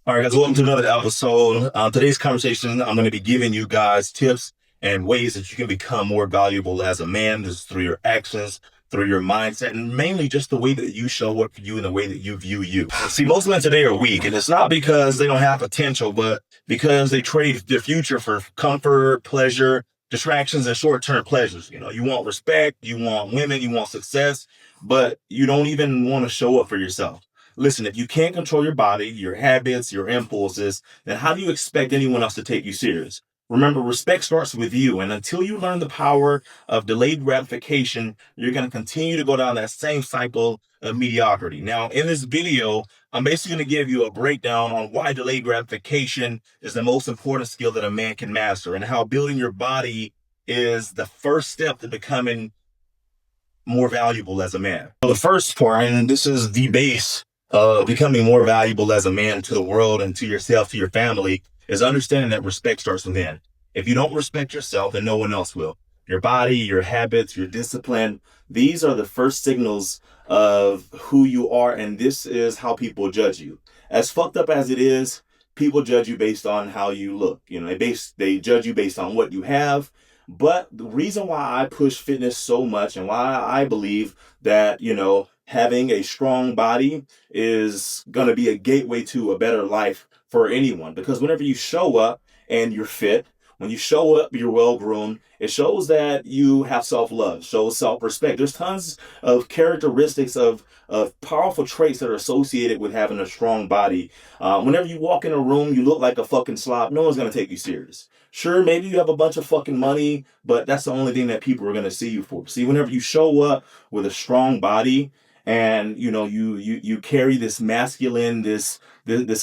All right, guys, welcome to another episode. Today's conversation, I'm going to be giving you guys tips and ways that you can become more valuable as a man. This is through your actions, through your mindset, and mainly just the way that you show up for you and the way that you view you. See, most men today are weak, and it's not because they don't have potential, but because they trade their future for comfort, pleasure, distractions, and short-term pleasures. You want respect, you want women, you want success, but you don't even want to show up for yourself. Listen, if you can't control your body, your habits, your impulses, then how do you expect anyone else to take you serious? Remember, respect starts with you. And until you learn the power of delayed gratification, you're going to continue to go down that same cycle of mediocrity. Now, in this video, I'm basically going to give you a breakdown on why delayed gratification is the most important skill that a man can master and how building your body is the first step to becoming more valuable as a man. So the first part, and this is the base becoming more valuable as a man to the world and to yourself, to your family, is understanding that respect starts within. If you don't respect yourself, then no one else will. Your body, your habits, your discipline, these are the first signals of who you are, and this is how people judge you. As fucked up as it is, people judge you based on how you look. They judge you based on what you have. But the reason why I push fitness so much and why I believe that, having a strong body is going to be a gateway to a better life for anyone. Because whenever you show up and you're fit, when you show up, you're well-groomed, it shows that you have self-love, shows self-respect. There's tons of characteristics of powerful traits that are associated with having a strong body. Whenever you walk in a room, you look like a fucking slob. No one's going to take you serious. Sure, maybe you have a bunch of fucking money, but that's the only thing that people are going to see you for. See, whenever you show up with a strong body, and you carry this masculine, this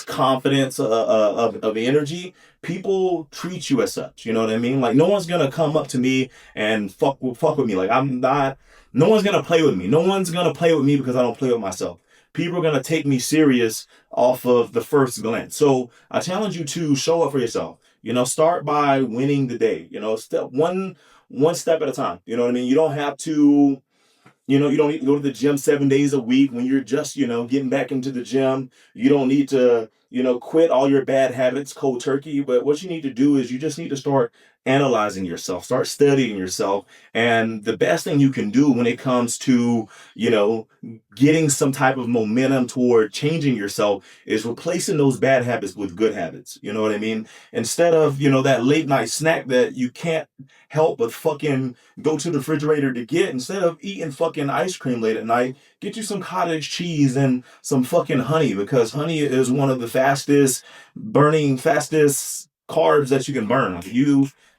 confidence of energy, people treat you as such. You know what I mean? Like, no one's gonna come up to me and fuck with me. Like, I'm not. No one's gonna play with me. No one's gonna play with me because I don't play with myself. People are gonna take me serious off of the first glance. So I challenge you to show up for yourself. Start by winning the day. Step one step at a time. You know what I mean? You don't have to. You don't need to go to the gym 7 days a week when you're just, getting back into the gym. You don't need to, quit all your bad habits cold turkey. But what you need to do is you just need to start analyzing yourself, start studying yourself. And the best thing you can do when it comes to, getting some type of momentum toward changing yourself is replacing those bad habits with good habits. You know what I mean? Instead of, that late night snack that you can't help but fucking go to the refrigerator to get, instead of eating fucking ice cream late at night, get you some cottage cheese and some fucking honey, because honey is one of the fastest carbs that you can burn. Like,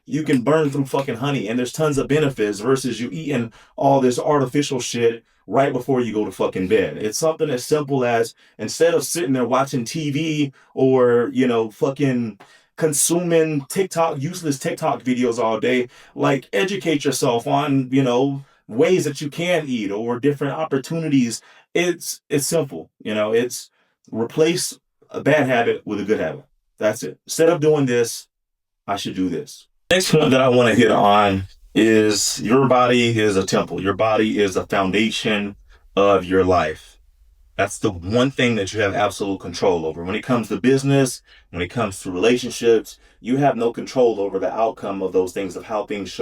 you can burn through fucking honey, and there's tons of benefits versus you eating all this artificial shit right before you go to fucking bed. It's something as simple as, instead of sitting there watching TV or, fucking consuming useless TikTok videos all day, like, educate yourself on, ways that you can eat or different opportunities. It's simple. It's replace a bad habit with a good habit. That's it. Instead of doing this, I should do this. Next point that I want to hit on is your body is a temple. Your body is the foundation of your life. That's the one thing that you have absolute control over. When it comes to business, when it comes to relationships, you have no control over the outcome of those things, of how things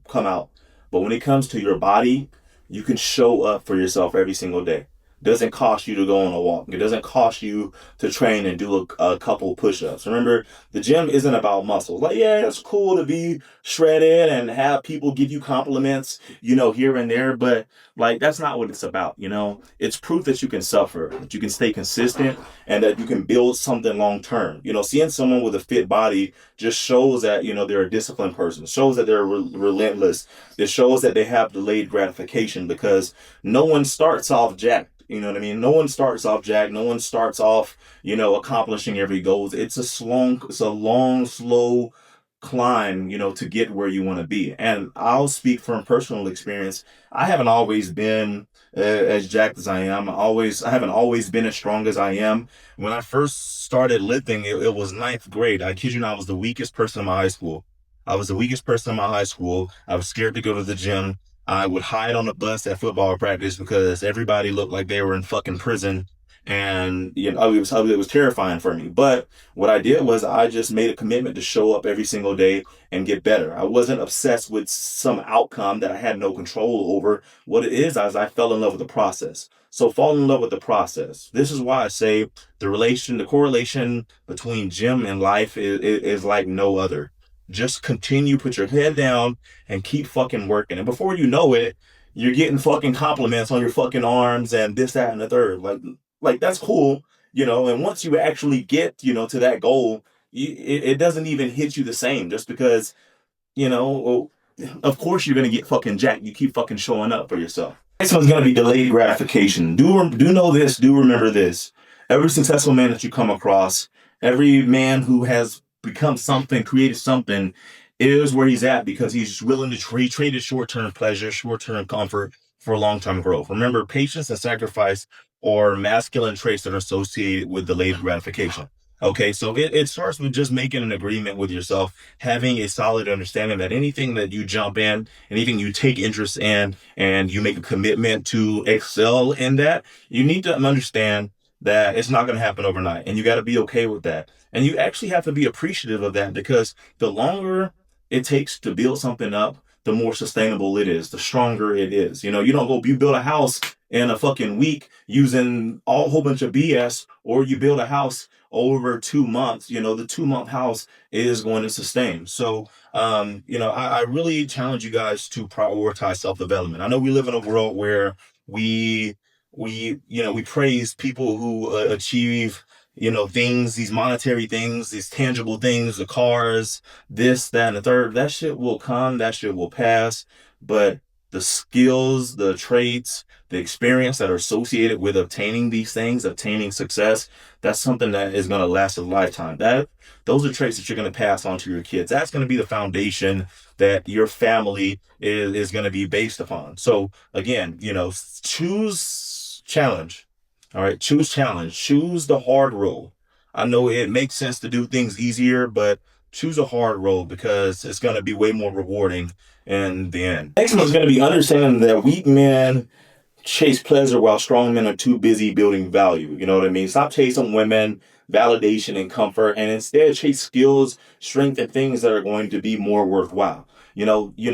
come out. But when it comes to your body, you can show up for yourself every single day. It doesn't cost you to go on a walk. It doesn't cost you to train and do a couple push-ups. Remember, the gym isn't about muscles. Like, yeah, it's cool to be shredded and have people give you compliments, here and there. But, like, that's not what it's about, It's proof that you can suffer, that you can stay consistent, and that you can build something long-term. Seeing someone with a fit body just shows that, they're a disciplined person. It shows that they're relentless. It shows that they have delayed gratification, because no one starts off jacked. You know what I mean? No one starts off jacked. No one starts off, accomplishing every goal. It's a long, slow climb, to get where you want to be. And I'll speak from personal experience. I haven't always been as jacked as I am. I haven't always been as strong as I am. When I first started lifting, it was ninth grade. I kid you not, I was the weakest person in my high school. I was scared to go to the gym. I would hide on the bus at football practice because everybody looked like they were in fucking prison. And it was terrifying for me. But what I did was I just made a commitment to show up every single day and get better. I wasn't obsessed with some outcome that I had no control over. What it is I fell in love with the process. So fall in love with the process. This is why I say the correlation between gym and life is like no other. Just continue, put your head down, and keep fucking working. And before you know it, you're getting fucking compliments on your fucking arms and this, that, and the third. Like that's cool, and once you actually get, to that goal, it doesn't even hit you the same just because, well, of course you're going to get fucking jacked. You keep fucking showing up for yourself. Next one's going to be delayed gratification. Do know this, do remember this. Every successful man that you come across, every man who has become something, created something, is where he's at because he's willing to trade his short-term pleasure, short-term comfort for long-term growth. Remember, patience and sacrifice are masculine traits that are associated with delayed gratification. Okay, so it starts with just making an agreement with yourself, having a solid understanding that anything that you jump in, anything you take interest in, and you make a commitment to excel in that, you need to understand that it's not going to happen overnight. And you got to be okay with that. And you actually have to be appreciative of that because the longer it takes to build something up, the more sustainable it is, the stronger it is. You don't go, you build a house in a fucking week using a whole bunch of BS, or you build a house over 2 months. The 2 month house is going to sustain. So, I really challenge you guys to prioritize self development. I know we live in a world where we, we praise people who achieve, things, these monetary things, these tangible things, the cars, this, that, and the third. That shit will come, that shit will pass. But the skills, the traits, the experience that are associated with obtaining these things, obtaining success, that's something that is going to last a lifetime. Those are traits that you're going to pass on to your kids. That's going to be the foundation that your family is going to be based upon. So again, choose challenge. All right, choose challenge. Choose the hard road. I know it makes sense to do things easier, but choose a hard road because it's going to be way more rewarding in the end. Next one is going to be understanding that weak men chase pleasure while strong men are too busy building value. You know what I mean? Stop chasing women, validation, and comfort, and instead chase skills, strength, and things that are going to be more worthwhile.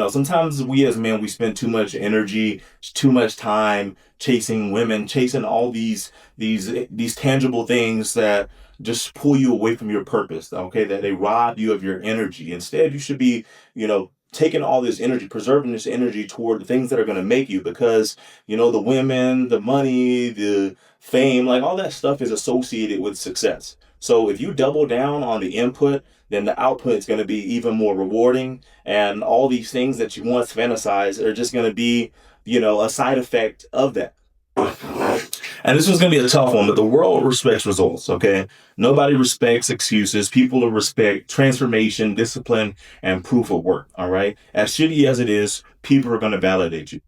Sometimes we as men, we spend too much energy, too much time chasing women, chasing all these tangible things that just pull you away from your purpose, okay? That they rob you of your energy. Instead, you should be, taking all this energy, preserving this energy toward the things that are going to make you, because the women, the money, the fame, like all that stuff is associated with success. So if you double down on the input, then the output is going to be even more rewarding. And all these things that you once fantasized are just going to be, a side effect of that. And this was going to be a tough one, but the world respects results, okay? Nobody respects excuses. People respect transformation, discipline, and proof of work, all right? As shitty as it is, people are going to validate you,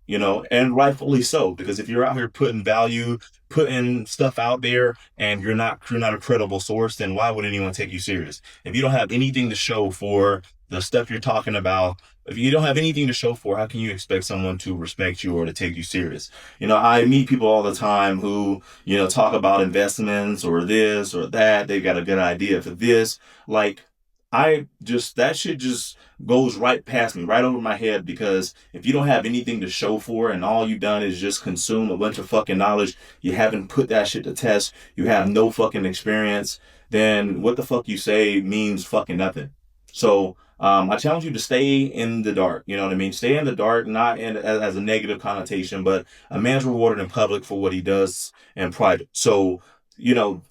and rightfully so, because if you're out here putting value, putting stuff out there, and you're not a credible source, then why would anyone take you serious? If you don't have anything to show for the stuff you're talking about, if you don't have anything to show for, how can you expect someone to respect you or to take you serious? I meet people all the time who, talk about investments or this or that. They've got a good idea for this. Like, that shit just goes right past me, right over my head, because if you don't have anything to show for and all you've done is just consume a bunch of fucking knowledge, you haven't put that shit to test, you have no fucking experience, then what the fuck you say means fucking nothing. So, I challenge you to stay in the dark. You know what I mean? Stay in the dark, not as a negative connotation, but a man's rewarded in public for what he does in private. So, you know,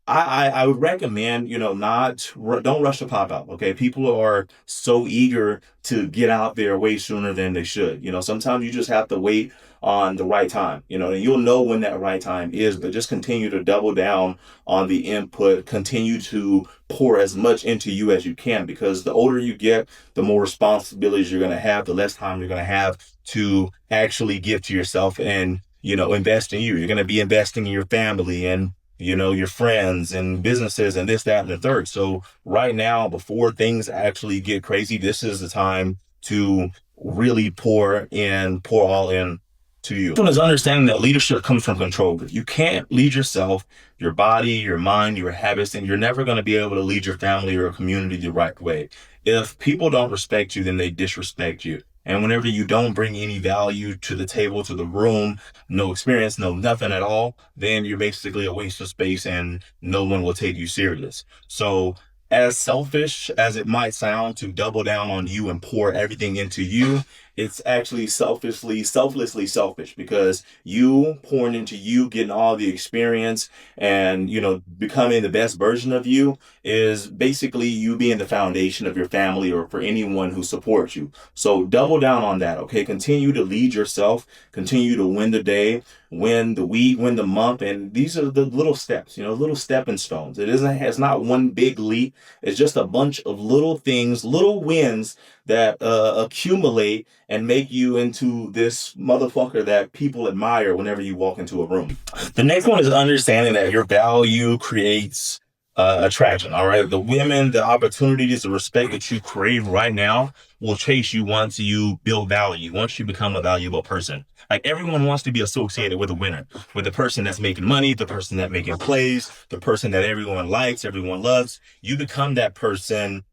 I would recommend, don't rush to pop out. Okay. People are so eager to get out there way sooner than they should. Sometimes you just have to wait on the right time, and you'll know when that right time is, but just continue to double down on the input, continue to pour as much into you as you can, because the older you get, the more responsibilities you're going to have, the less time you're going to have to actually give to yourself and, invest in you. You're going to be investing in your family and, your friends and businesses and this, that, and the third. So right now, before things actually get crazy, this is the time to really pour all in to you. One is understanding that leadership comes from control. You can't lead yourself, your body, your mind, your habits, and you're never going to be able to lead your family or community the right way. If people don't respect you, then they disrespect you. And whenever you don't bring any value to the table, to the room, no experience, no nothing at all, then you're basically a waste of space and no one will take you serious. So as selfish as it might sound to double down on you and pour everything into you, it's actually selflessly selfish, because you pouring into you, getting all the experience and, becoming the best version of you is basically you being the foundation of your family or for anyone who supports you. So double down on that. Okay. Continue to lead yourself, continue to win the day, win the week, win the month. And these are the little steps, little stepping stones. It's not one big leap. It's just a bunch of little things, little wins that accumulate and make you into this motherfucker that people admire whenever you walk into a room. The next one is understanding that your value creates attraction. All right. The women, the opportunities, the respect that you crave right now will chase you once you build value, once you become a valuable person. Like everyone wants to be associated with a winner, with the person that's making money, the person that's making plays, the person that everyone likes, everyone loves. You become that person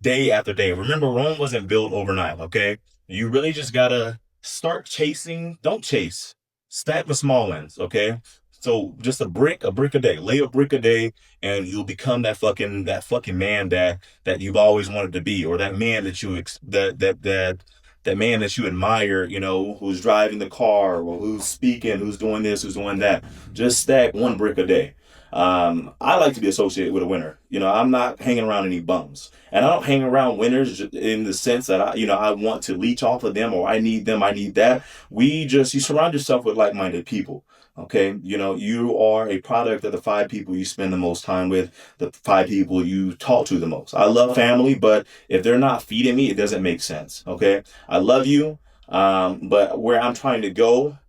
day after day. Remember, Rome wasn't built overnight, okay? You really just gotta start chasing. Don't chase. Stack the small wins, okay? So just a brick a day. Lay a brick a day, and you'll become that fucking man that you've always wanted to be, or that man that that man that you admire, who's driving the car, or who's speaking, who's doing this, who's doing that. Just stack one brick a day. I like to be associated with a winner. I'm not hanging around any bums, and I don't hang around winners in the sense that I want to leech off of them, or I need them, I need that. You surround yourself with like-minded people. Okay. You are a product of the 5 people you spend the most time with, the 5 people you talk to the most. I love family, but if they're not feeding me, it doesn't make sense. Okay. I love you. But where I'm trying to go,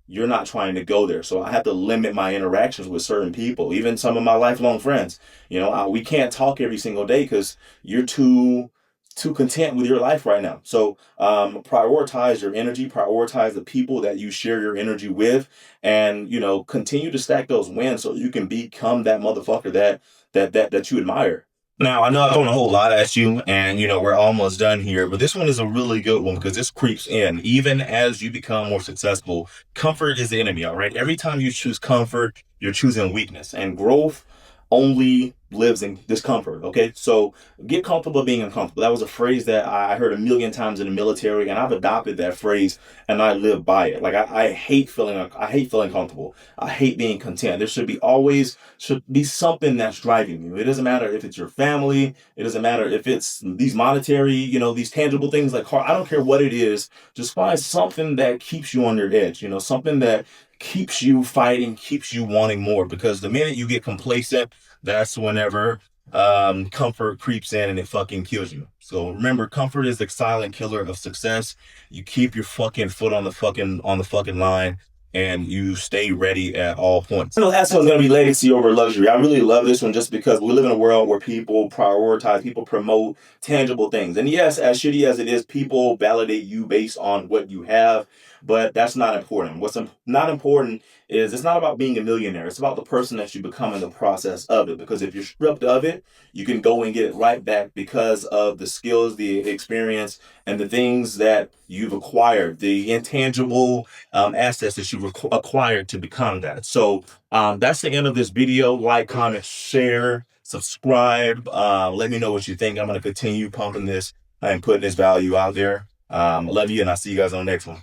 you're not trying to go there. So I have to limit my interactions with certain people, even some of my lifelong friends. We can't talk every single day because you're too content with your life right now. So prioritize your energy, prioritize the people that you share your energy with, and continue to stack those wins so you can become that motherfucker that you admire. Now, I know I've thrown a whole lot at you, and we're almost done here, but this one is a really good one because this creeps in. Even as you become more successful, comfort is the enemy, all right? Every time you choose comfort, you're choosing weakness, and growth only lives in discomfort, okay? So get comfortable being uncomfortable. That was a phrase that I heard a million times in the military, and I've adopted that phrase and I live by it. Like I hate feeling comfortable. I hate being content. There should be something that's driving you. It doesn't matter if it's your family. It doesn't matter if it's these monetary, these tangible things like car. I don't care what it is. Just find something that keeps you on your edge, something that keeps you fighting, keeps you wanting more. Because the minute you get complacent, that's whenever comfort creeps in and it fucking kills you. So remember, comfort is the silent killer of success. You keep your fucking foot on the fucking line, and you stay ready at all points. The last one's gonna be legacy over luxury. I really love this one just because we live in a world where people promote tangible things. And yes, as shitty as it is, people validate you based on what you have, but that's not important. Not important is it's not about being a millionaire. It's about the person that you become in the process of it. Because if you're stripped of it, you can go and get it right back because of the skills, the experience, and the things that you've acquired, the intangible assets that you've acquired to become that. So that's the end of this video. Like, comment, share, subscribe. Let me know what you think. I'm going to continue pumping this and putting this value out there. I love you, and I'll see you guys on the next one.